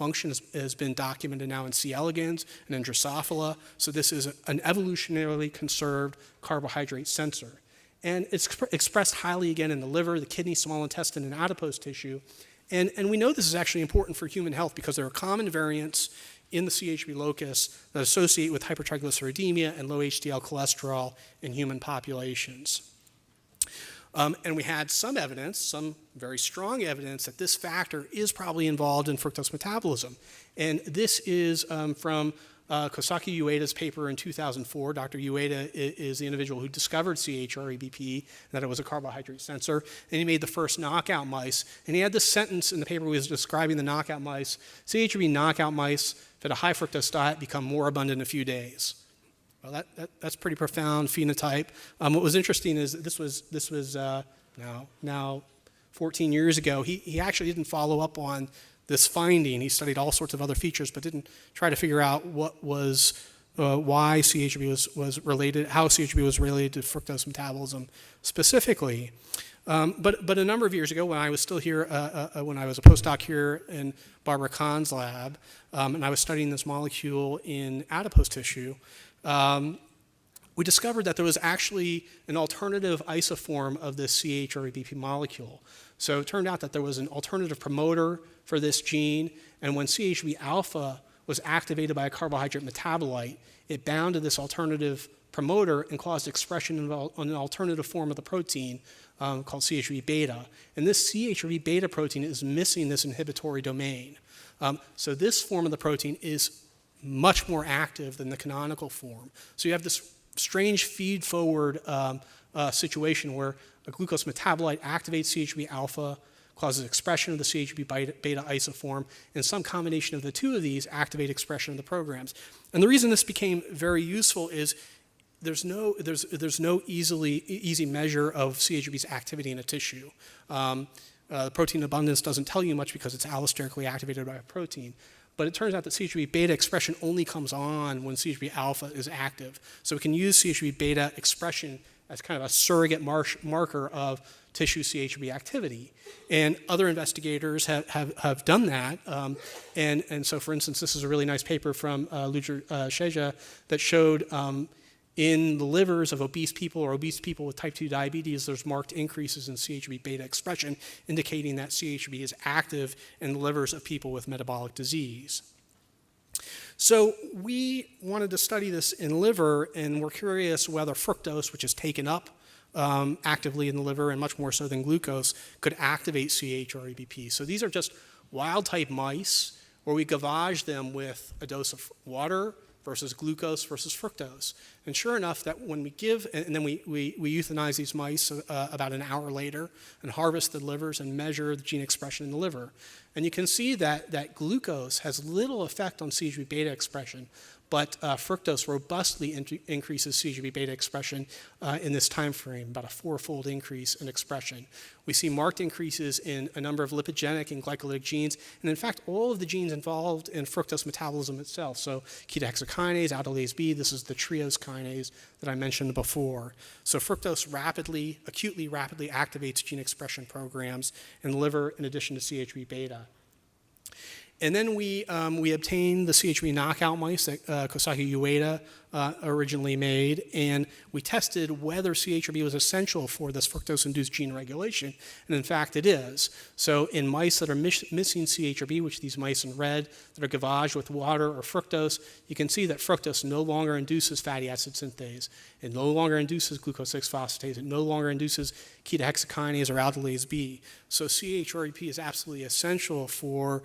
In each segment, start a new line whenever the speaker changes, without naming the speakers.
function has been documented now in C. elegans and in Drosophila. So this is an evolutionarily conserved carbohydrate sensor. And it's expressed highly again in the liver, the kidney, small intestine, and adipose tissue. And we know this is actually important for human health because there are common variants in the CHB locus that associate with hypertriglyceridemia and low HDL cholesterol in human populations. And we had some evidence, some very strong evidence, that this factor is probably involved in fructose metabolism. And this is from Kosaki Ueda's paper in 2004. Dr. Ueda is the individual who discovered CHREBP, that it was a carbohydrate sensor, and he made the first knockout mice. And he had this sentence in the paper where he was describing the knockout mice. CHRB knockout mice fed a high fructose diet become more abundant in a few days. Well, that's pretty profound phenotype. What was interesting is that this was now 14 years ago. He actually didn't follow up on this finding. He studied all sorts of other features, but didn't try to figure out what was why CHB was related, how CHB was related to fructose metabolism specifically. But a number of years ago, when I was still here, when I was a postdoc here in Barbara Kahn's lab, and I was studying this molecule in adipose tissue, we discovered that there was actually an alternative isoform of this CHREBP molecule. So it turned out that there was an alternative promoter for this gene, and when CHB alpha was activated by a carbohydrate metabolite, it bound to this alternative promoter and caused expression on an alternative form of the protein called CHB beta. And this CHB beta protein is missing this inhibitory domain. So this form of the protein is much more active than the canonical form. So you have this strange feed-forward situation where a glucose metabolite activates CHB alpha, causes expression of the CHB beta isoform, and some combination of the two of these activate expression of the programs. And the reason this became very useful is there's no easy measure of CHB's activity in a tissue. The protein abundance doesn't tell you much because it's allosterically activated by a protein. But it turns out that CHB beta expression only comes on when CHB alpha is active. So we can use CHB beta expression as kind of a surrogate marker of tissue CHB activity. And other investigators have done that. And so, for instance, this is a really nice paper from Lujer Sheja that showed in the livers of obese people or obese people with type 2 diabetes, there's marked increases in CHB beta expression, indicating that CHB is active in the livers of people with metabolic disease. So we wanted to study this in liver, and we're curious whether fructose, which is taken up actively in the liver and much more so than glucose, could activate CHREBP. So these are just wild-type mice where we gavage them with a dose of water versus glucose versus fructose. And sure enough, that when we give, and then we euthanize these mice about an hour later and harvest the livers and measure the gene expression in the liver. And you can see that glucose has little effect on CHB beta expression, but fructose robustly increases CHB beta expression in this time frame, about a 4-fold increase in expression. We see marked increases in a number of lipogenic and glycolytic genes, and in fact, all of the genes involved in fructose metabolism itself. So ketohexokinase, aldolase B, this is the triose kinase that I mentioned before. So fructose acutely rapidly activates gene expression programs in the liver in addition to CHB beta. And then we obtained the CHB knockout mice that Kosaki Ueda originally made, and we tested whether CHB was essential for this fructose-induced gene regulation, and in fact it is. So in mice that are missing CHB, which these mice in red that are gavaged with water or fructose, you can see that fructose no longer induces fatty acid synthase. It no longer induces glucose 6-phosphatase. It no longer induces ketohexokinase or aldolase B. So CHREP is absolutely essential for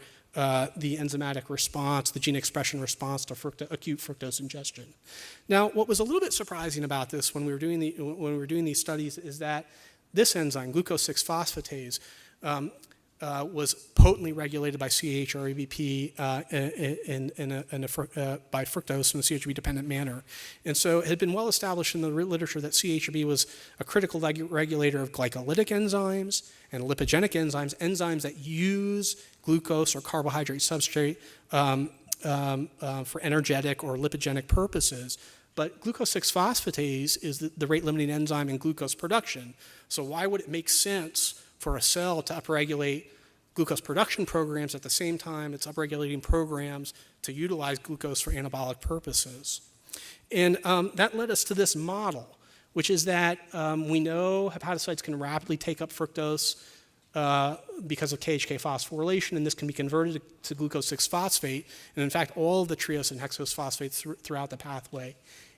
the enzymatic response, the gene expression response to acute fructose ingestion. Now, what was a little bit surprising about this when we were doing these studies is that this enzyme, glucose 6-phosphatase, was potently regulated by CHREBP by fructose in a CHB-dependent manner. And so it had been well established in the literature that CHB was a critical regulator of glycolytic enzymes and lipogenic enzymes that use glucose or carbohydrate substrate for energetic or lipogenic purposes. But glucose 6-phosphatase is the rate-limiting enzyme in glucose production. So why would it make sense for a cell to upregulate glucose production programs. At the same time, it's upregulating programs to utilize glucose for anabolic purposes. And that led us to this model, which is that we know hepatocytes can rapidly take up fructose because of KHK phosphorylation, and this can be converted to glucose 6-phosphate, and in fact, all of the triose and hexose phosphates throughout the pathway.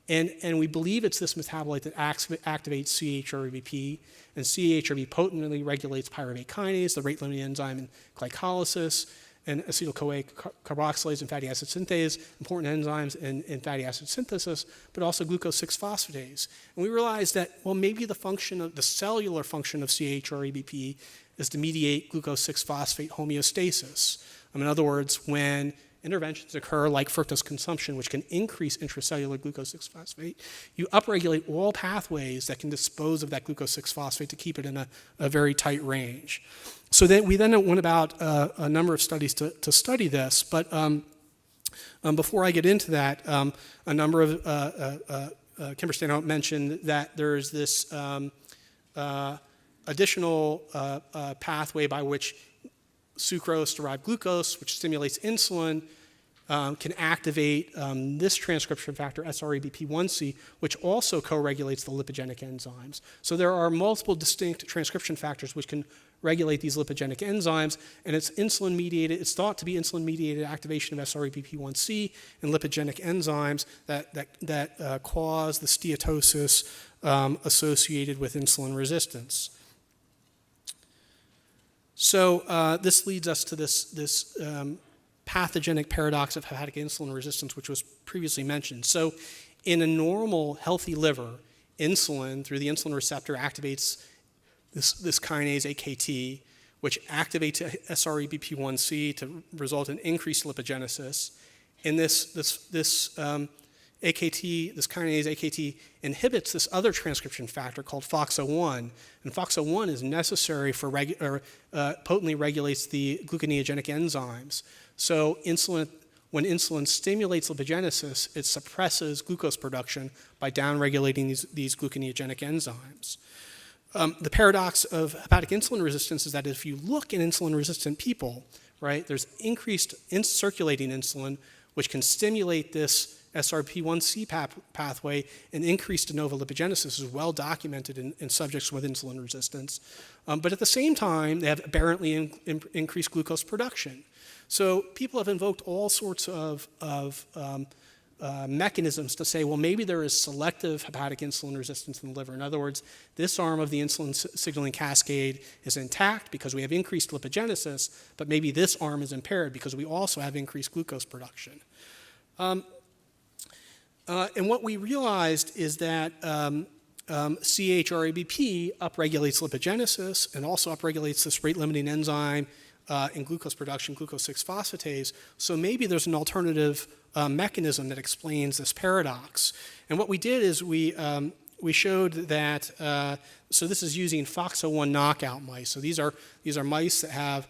And we believe it's this metabolite that activates CHRBP, and CHRB potently regulates pyruvate kinase, the rate-limiting enzyme in glycolysis, and acetyl-CoA carboxylase and fatty acid synthase, important enzymes in fatty acid synthesis, but also glucose 6-phosphatase. And we realized that, well, maybe the function of the cellular function of CHRBP is to mediate glucose 6-phosphate homeostasis. In other words, when interventions occur like fructose consumption, which can increase intracellular glucose 6-phosphate, you upregulate all pathways that can dispose of that glucose 6-phosphate to keep it in a very tight range. So we then went about a number of studies to study this, but before I get into that, a number of, Kimber Stanhope mentioned that there's this additional pathway by which sucrose-derived glucose, which stimulates insulin, can activate this transcription factor, SREBP1C, which also co-regulates the lipogenic enzymes. So there are multiple distinct transcription factors which can regulate these lipogenic enzymes, and it's insulin-mediated. It's thought to be insulin-mediated activation of SREBP1C and lipogenic enzymes that cause the steatosis associated with insulin resistance. So this leads us to this pathogenic paradox of hepatic insulin resistance, which was previously mentioned. So in a normal, healthy liver, insulin, through the insulin receptor, activates this kinase AKT, which activates SREBP1C to result in increased lipogenesis. And this AKT, this kinase AKT, inhibits this other transcription factor called FOXO1. And FOXO1 is necessary for potently regulates the gluconeogenic enzymes. So when insulin stimulates lipogenesis, it suppresses glucose production by downregulating these gluconeogenic enzymes. The paradox of hepatic insulin resistance is that if you look at insulin-resistant people, right, there's increased circulating insulin, which can stimulate this SRP1C pathway and increase de novo lipogenesis is well documented in subjects with insulin resistance. But at the same time, they have aberrantly increased glucose production. So people have invoked all sorts of mechanisms to say, well, maybe there is selective hepatic insulin resistance in the liver. In other words, this arm of the insulin signaling cascade is intact because we have increased lipogenesis, but maybe this arm is impaired because we also have increased glucose production. And what we realized is that CHRABP upregulates lipogenesis and also upregulates this rate-limiting enzyme in glucose production, glucose 6-phosphatase. So maybe there's an alternative mechanism that explains this paradox. And what we did is we showed that, so this is using FOXO1 knockout mice. So these are mice that have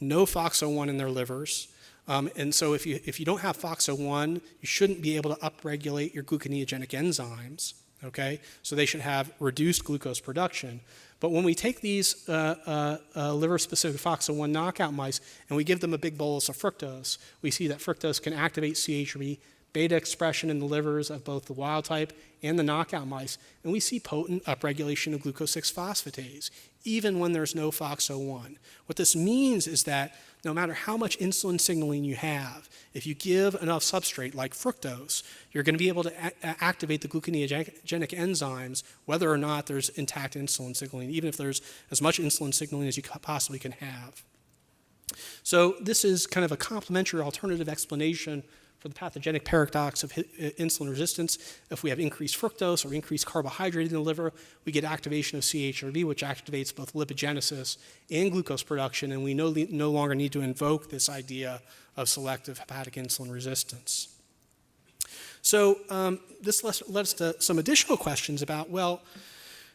no FOXO1 in their livers. And so if you don't have FOXO1, you shouldn't be able to upregulate your gluconeogenic enzymes, okay? So they should have reduced glucose production. But when we take these liver-specific FOXO1 knockout mice and we give them a big bolus of fructose, we see that fructose can activate CHRB beta expression in the livers of both the wild type and the knockout mice, and we see potent upregulation of glucose 6-phosphatase, even when there's no FOXO1. What this means is that no matter how much insulin signaling you have, if you give enough substrate like fructose, you're going to be able to activate the gluconeogenic enzymes whether or not there's intact insulin signaling, even if there's as much insulin signaling as you possibly can have. So this is kind of a complementary alternative explanation for the pathogenic paradox of insulin resistance. If we have increased fructose or increased carbohydrate in the liver, we get activation of CHRB, which activates both lipogenesis and glucose production, and we no longer need to invoke this idea of selective hepatic insulin resistance. So this led us to some additional questions about, well,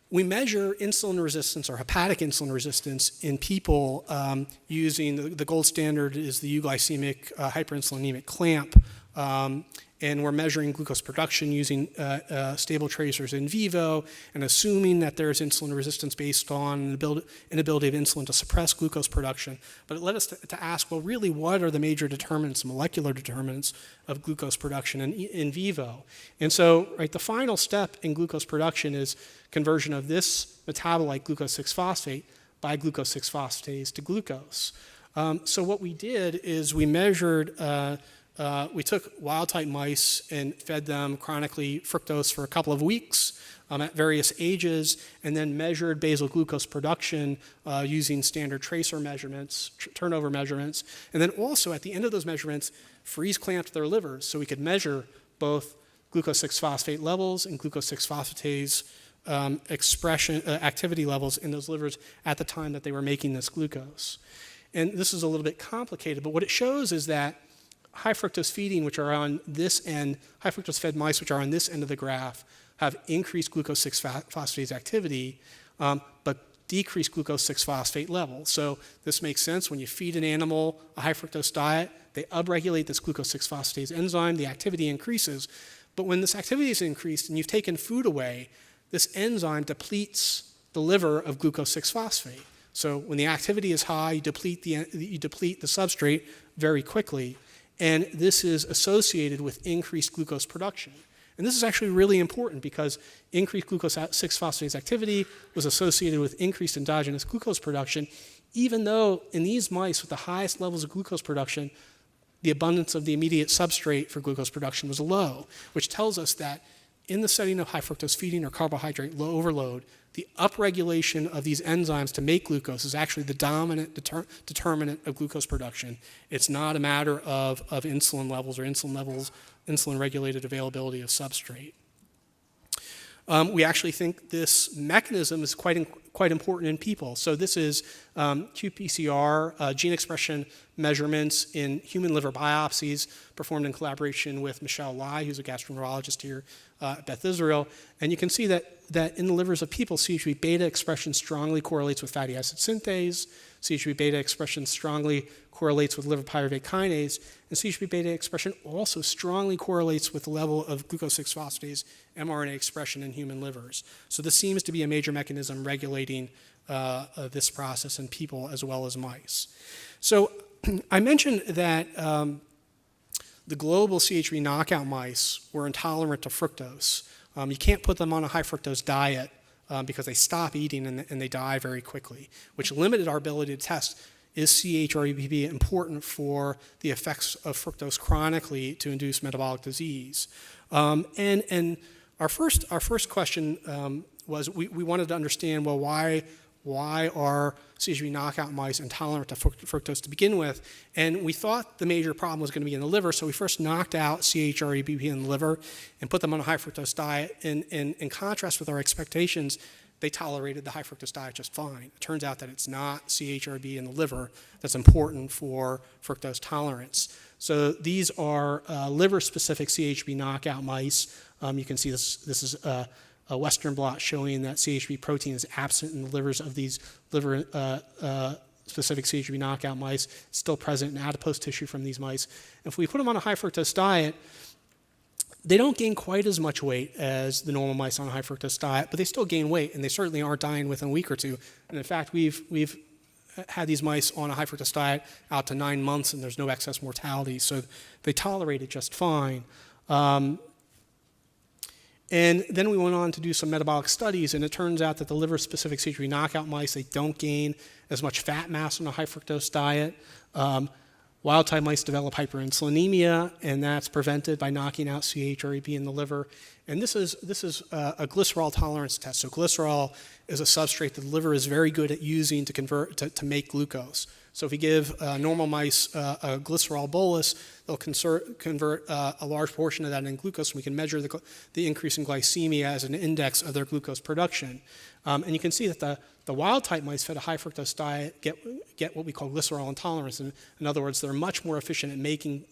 we measure insulin resistance or hepatic insulin resistance in people using the gold standard is the euglycemic hyperinsulinemic clamp. and we're measuring glucose production using stable tracers in vivo and assuming that there's insulin resistance based on the inability of insulin to suppress glucose production. But it led us to ask, well, really, what are the major determinants, molecular determinants of glucose production in vivo? And so, right, the final step in glucose production is conversion of this metabolite, glucose 6-phosphate, by glucose 6-phosphatase to glucose. So what we did is we measured, we took wild-type mice and fed them chronically fructose for a couple of weeks at various ages, and then measured basal glucose production using standard tracer measurements, turnover measurements, and then also at the end of those measurements, freeze-clamped their livers so we could measure both glucose 6-phosphate levels and glucose 6-phosphatase expression, activity levels in those livers at the time that they were making this glucose. And this is a little bit complicated, but what it shows is that high fructose feeding, which are on this end, high fructose fed mice, which are on this end of the graph, have increased glucose 6-phosphatase activity, but decreased glucose 6-phosphate levels. So this makes sense. When you feed an animal a high fructose diet, they upregulate this glucose 6-phosphatase enzyme, the activity increases. But when this activity is increased and you've taken food away, this enzyme depletes the liver of glucose 6-phosphate. So when the activity is high, you deplete the substrate very quickly, and this is associated with increased glucose production. And this is actually really important because increased glucose 6-phosphatase activity was associated with increased endogenous glucose production, even though in these mice with the highest levels of glucose production, the abundance of the immediate substrate for glucose production was low, which tells us that in the setting of high fructose feeding or carbohydrate low overload, the upregulation of these enzymes to make glucose is actually the dominant determinant of glucose production. It's not a matter of insulin levels, insulin-regulated availability of substrate. We actually think this mechanism is quite important in people. So this is qPCR, gene expression measurements in human liver biopsies performed in collaboration with Michelle Lai, who's a gastroenterologist here at Beth Israel. And you can see that in the livers of people, CHB beta expression strongly correlates with fatty acid synthase. CHB beta expression strongly correlates with liver pyruvate kinase. And CHB beta expression also strongly correlates with the level of glucose 6-phosphatase mRNA expression in human livers. So this seems to be a major mechanism regulating this process in people as well as mice. So I mentioned that the global CHB knockout mice were intolerant to fructose. You can't put them on a high fructose diet because they stop eating and they die very quickly, which limited our ability to test, is CHREBP important for the effects of fructose chronically to induce metabolic disease? And our first question was we wanted to understand, well, why are CHB knockout mice intolerant to fructose to begin with? And we thought the major problem was going to be in the liver, so we first knocked out CHREBP in the liver and put them on a high fructose diet. And in contrast with our expectations, they tolerated the high fructose diet just fine. It turns out that it's not CHRB in the liver that's important for fructose tolerance. So these are liver-specific CHB knockout mice. You can see this is a Western blot showing that CHB protein is absent in the livers of these liver-specific CHB knockout mice, still present in adipose tissue from these mice. If we put them on a high fructose diet, they don't gain quite as much weight as the normal mice on a high fructose diet, but they still gain weight, and they certainly aren't dying within a week or two. And in fact, we've had these mice on a high fructose diet out to 9 months, and there's no excess mortality, so they tolerate it just fine. And then we went on to do some metabolic studies, and it turns out that the liver-specific CHB knockout mice, they don't gain as much fat mass on a high fructose diet. Wild-type mice develop hyperinsulinemia, and that's prevented by knocking out CHREP in the liver. And this is a glycerol tolerance test. So glycerol is a substrate that the liver is very good at using to convert to make glucose. So if we give normal mice a glycerol bolus, they'll convert a large portion of that into glucose, and we can measure the increase in glycemia as an index of their glucose production. And you can see that the wild-type mice fed a high fructose diet get what we call glycerol intolerance. In other words, they're much more efficient at making